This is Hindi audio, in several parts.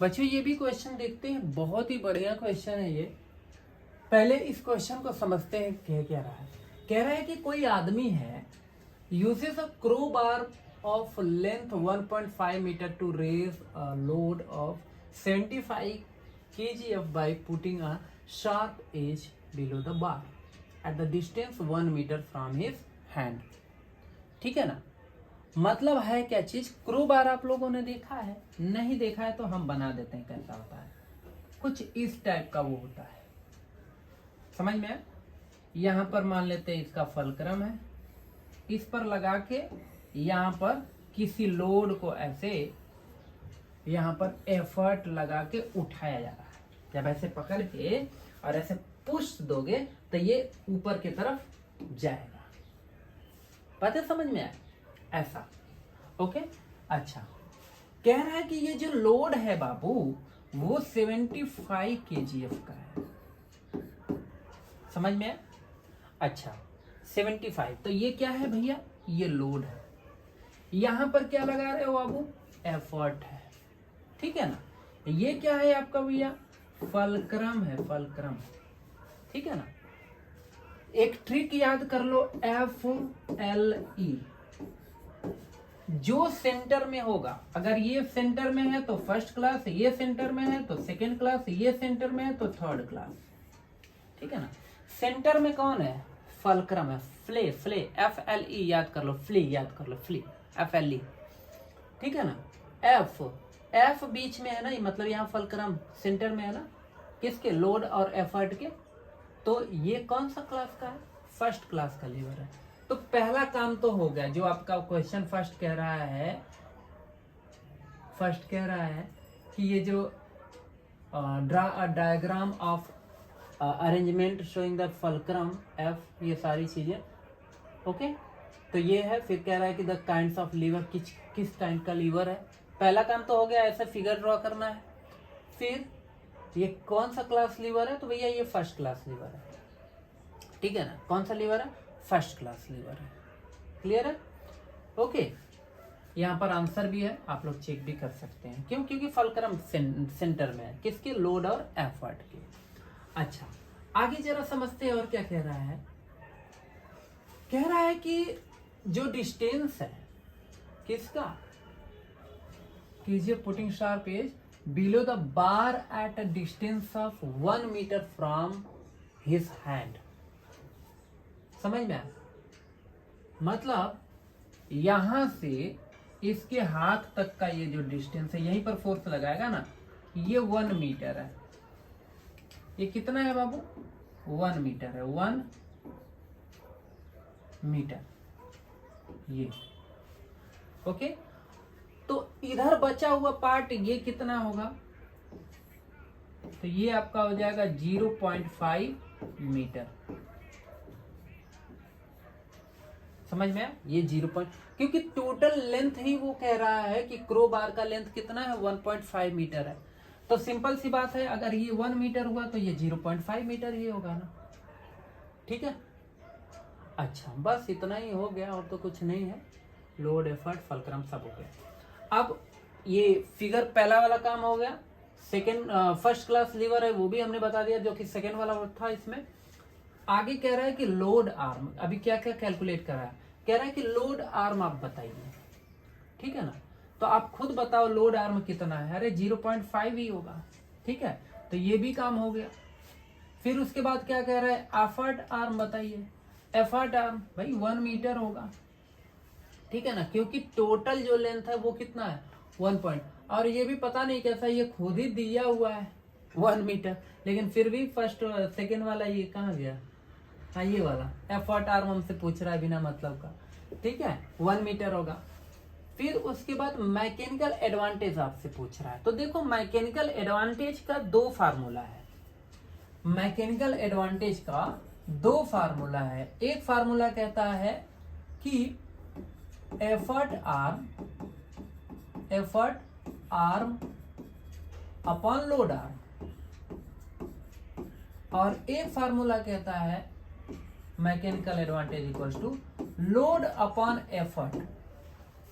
बच्चों ये भी क्वेश्चन देखते हैं, बहुत ही बढ़िया क्वेश्चन है ये। पहले इस क्वेश्चन को समझते हैं क्या रहा है। कह रहा है कि कोई आदमी है uses a crowbar of length 1.5 meter to raise a load of 75 kgf by putting a sharp edge below the bar at the distance 1 meter from his hand। ठीक है ना। मतलब है क्या चीज, क्रो बार आप लोगों ने देखा है, नहीं देखा है तो हम बना देते हैं कैसा होता है। कुछ इस टाइप का वो होता है, समझ में आया? यहां पर मान लेते हैं इसका फलक्रम है, इस पर लगा के यहाँ पर किसी लोड को ऐसे यहाँ पर एफर्ट लगा के उठाया जा रहा है। जब ऐसे पकड़ के और ऐसे पुश दोगे तो ये ऊपर की तरफ जाएगा। पता समझ में आया? ऐसा, ओके। अच्छा, कह रहा है कि ये जो लोड है बाबू वो 75 kgf का है। समझ में आया? अच्छा 75, तो ये क्या है भैया? ये लोड है। यहां पर क्या लगा रहे हो बाबू? एफर्ट है। ठीक है ना। ये क्या है आपका भैया? फलक्रम है, फलक्रम। ठीक है ना। एक ट्रिक याद कर लो, FLE। जो सेंटर में होगा, अगर ये सेंटर में है तो फर्स्ट क्लास, ये सेंटर में है तो सेकेंड क्लास, ये सेंटर में है तो थर्ड क्लास। ठीक है ना। सेंटर में कौन है? फलक्रम है। फ्ले, फ्ले, FLE याद कर लो, फ्ली याद कर लो, फ्ली, FLE। ठीक है ना। F बीच में है ना, मतलब यहाँ फलक्रम सेंटर में है ना, किसके? लोड और एफर्ट के। तो ये कौन सा क्लास का है? फर्स्ट क्लास का लीवर है। तो पहला काम तो हो गया। जो आपका क्वेश्चन फर्स्ट कह रहा है कि ये जो draw a diagram of arrangement showing the fulcrum F, ये सारी चीजें ओके। तो ये है। फिर कह रहा है कि द काइंड्स ऑफ लीवर, किस काइंड का लीवर है। पहला काम तो हो गया, ऐसे फिगर ड्रॉ करना है। फिर ये कौन सा क्लास लीवर है? तो भैया ये फर्स्ट क्लास लीवर है। ठीक है ना। कौन सा लीवर है? फर्स्ट क्लास लीवर है। क्लियर है? ओके। यहाँ पर आंसर भी है, आप लोग चेक भी कर सकते हैं। क्यों? क्योंकि फलक्रम सेंटर में है, किसके? लोड और एफर्ट के। अच्छा, आगे जरा समझते हैं और क्या कह रहा है। कह रहा है कि जो डिस्टेंस है किसका? कीजिए putting sharp edge below the bar at a distance of 1 metre from his hand. समझ में आया? मतलब यहां से इसके हाथ तक का ये जो डिस्टेंस है, यहीं पर फोर्स लगाएगा ना, ये 1 मीटर है। ये कितना है बाबू? 1 मीटर है, 1 मीटर ये। ओके। तो इधर बचा हुआ पार्ट ये कितना होगा? तो ये आपका हो जाएगा 0.5 मीटर। समझ में आया? ये 0. क्योंकि टोटल लेंथ ही वो कह रहा है कि क्रो बार का लेंथ कितना है? 1.5 मीटर है। तो सिंपल सी बात है, अगर ये 1 मीटर हुआ तो ये 0.5 मीटर ही होगा ना। ठीक है। अच्छा, बस इतना ही हो गया, और तो कुछ नहीं है। लोड, एफर्ट, फलक्रम सब हो गया। अब ये फिगर पहला वाला काम हो गया। सेकेंड फर्स्ट क्लास लीवर है वो भी हमने बता दिया, जो कि सेकेंड वाला था। इसमें आगे कह रहा है कि लोड आर्म, अभी क्या क्या कैलकुलेट कर रहा है। कह रहा है कि लोड आर्म आप बताइए। ठीक है ना। तो आप खुद बताओ लोड आर्म कितना है। अरे 0.5 ही होगा। ठीक है। तो ये भी काम हो गया। फिर उसके बाद क्या कह रहा है? एफर्ट आर्म बताइए। एफर्ट आर्म भाई 1 मीटर होगा। ठीक है ना। क्योंकि टोटल जो लेंथ है वो कितना है? 1 पॉइंट। और ये भी पता नहीं कैसा, ये खुद ही दिया हुआ है 1 मीटर, लेकिन फिर भी फर्स्ट सेकेंड वाला ये कहाँ गया? हाँ, ये वाला एफर्ट आर्म हमसे पूछ रहा है बिना मतलब का। ठीक है, 1 मीटर होगा। फिर उसके बाद मैकेनिकल एडवांटेज आपसे पूछ रहा है। तो देखो, मैकेनिकल एडवांटेज का 2 फार्मूला है। मैकेनिकल एडवांटेज का 2 फार्मूला है। एक फार्मूला कहता है कि effort arm upon load arm, और एक फार्मूला कहता है mechanical advantage equals to load upon effort,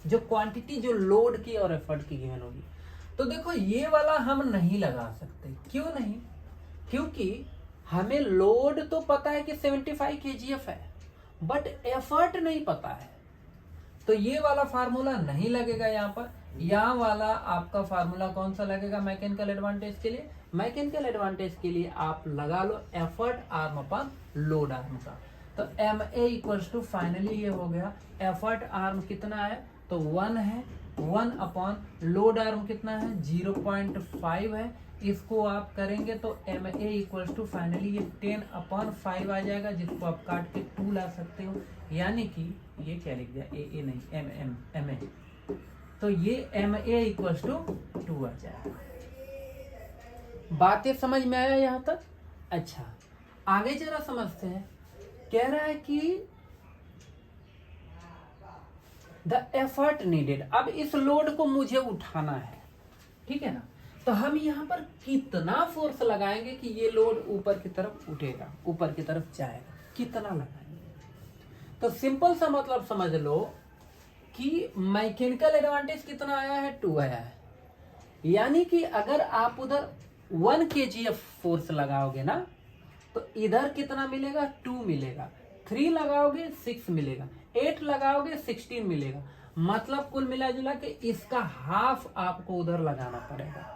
जो क्वांटिटी जो लोड की और एफर्ट की गिवन होगी। तो देखो ये वाला हम नहीं लगा सकते। क्यों नहीं? क्योंकि हमें लोड तो पता है कि 75 kgf है, बट एफर्ट नहीं पता है। तो ये वाला फार्मूला नहीं लगेगा यहाँ पर। यहाँ वाला आपका फार्मूला कौन सा लगेगा मैकेनिकल एडवांटेज के लिए? मैकेनिकल एडवांटेज के लिए आप लगा लो effort arm upon load arm का। तो M A equals to finally ये हो गया, एफर्ट आर्म कितना है तो 1 है, 1 अपॉन लोड आर्म कितना है 0.5 है। इसको आप करेंगे तो M A equals to finally ये 10/5 आ जाएगा, जिसको आप काट के 2 ला सकते हो। यानी कि ये क्या लिख दिया, ए नहीं एम ए, तो ये एम ए इक्वल्स टू 2 आ जाएगा। बातें समझ में आया यहाँ तक? अच्छा, आगे जरा समझते हैं। कह रहा है कि द एफर्ट नीडेड, अब इस लोड को मुझे उठाना है, ठीक है ना। तो हम यहाँ पर कितना फोर्स लगाएंगे कि ये लोड ऊपर की तरफ उठेगा, ऊपर की तरफ जाएगा, कितना लगाएंगे? तो सिंपल सा मतलब समझ लो कि मैकेनिकल एडवांटेज कितना आया है 2 आया है। यानी कि अगर आप उधर 1 kgf फोर्स लगाओगे ना तो इधर कितना मिलेगा 2 मिलेगा, 3 लगाओगे 6 मिलेगा, 8 लगाओगे 16 मिलेगा। मतलब कुल मिला जुला के इसका हाफ आपको उधर लगाना पड़ेगा।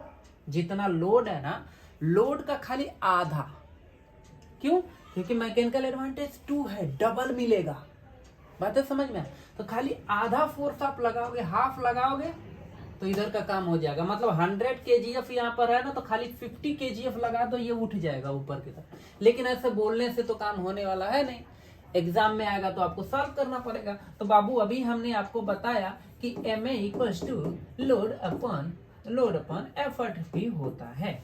जितना लोड है ना, लोड का खाली आधा। क्यों? क्योंकि मैकेनिकल एडवांटेज 2 है, डबल मिलेगा। बातें समझ में? तो खाली आधा फोर्स आप लगाओगे, हाफ लगाओगे तो इधर का काम हो जाएगा। मतलब 100 kgf यहाँ पर है ना, तो खाली 50 kgf लगा दो, ये उठ जाएगा ऊपर की तरफ। लेकिन ऐसे बोलने से तो काम होने वाला है नहीं, एग्जाम में आएगा तो आपको सॉल्व करना पड़ेगा। तो बाबू अभी हमने आपको बताया कि M A equals to load upon effort भी होता है।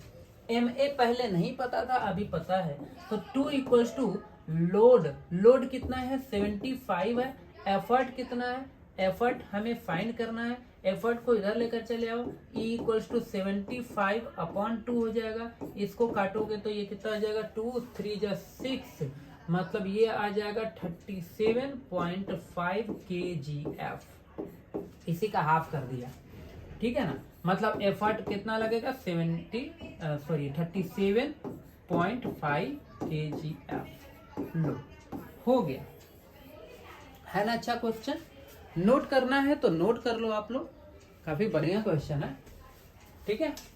एम ए पहले नहीं पता था, अभी पता है। तो 2 इक्वल्स टू लोड कितना है 75 है, एफर्ट कितना है, एफर्ट हमें फाइंड करना है। एफर्ट को इधर लेकर चले आओ, E इक्वल्स टू 75/2 हो जाएगा। इसको काटोगे तो ये कितना आ जाएगा 2 3 जा 6, मतलब ये आ जाएगा 37.5 kgf। इसी का हाफ कर दिया, ठीक है ना। मतलब एफर्ट कितना लगेगा 37.5 kgf। लो, हो गया है ना। अच्छा क्वेश्चन, नोट करना है तो नोट कर लो आप लोग, काफी बढ़िया क्वेश्चन है, ठीक है।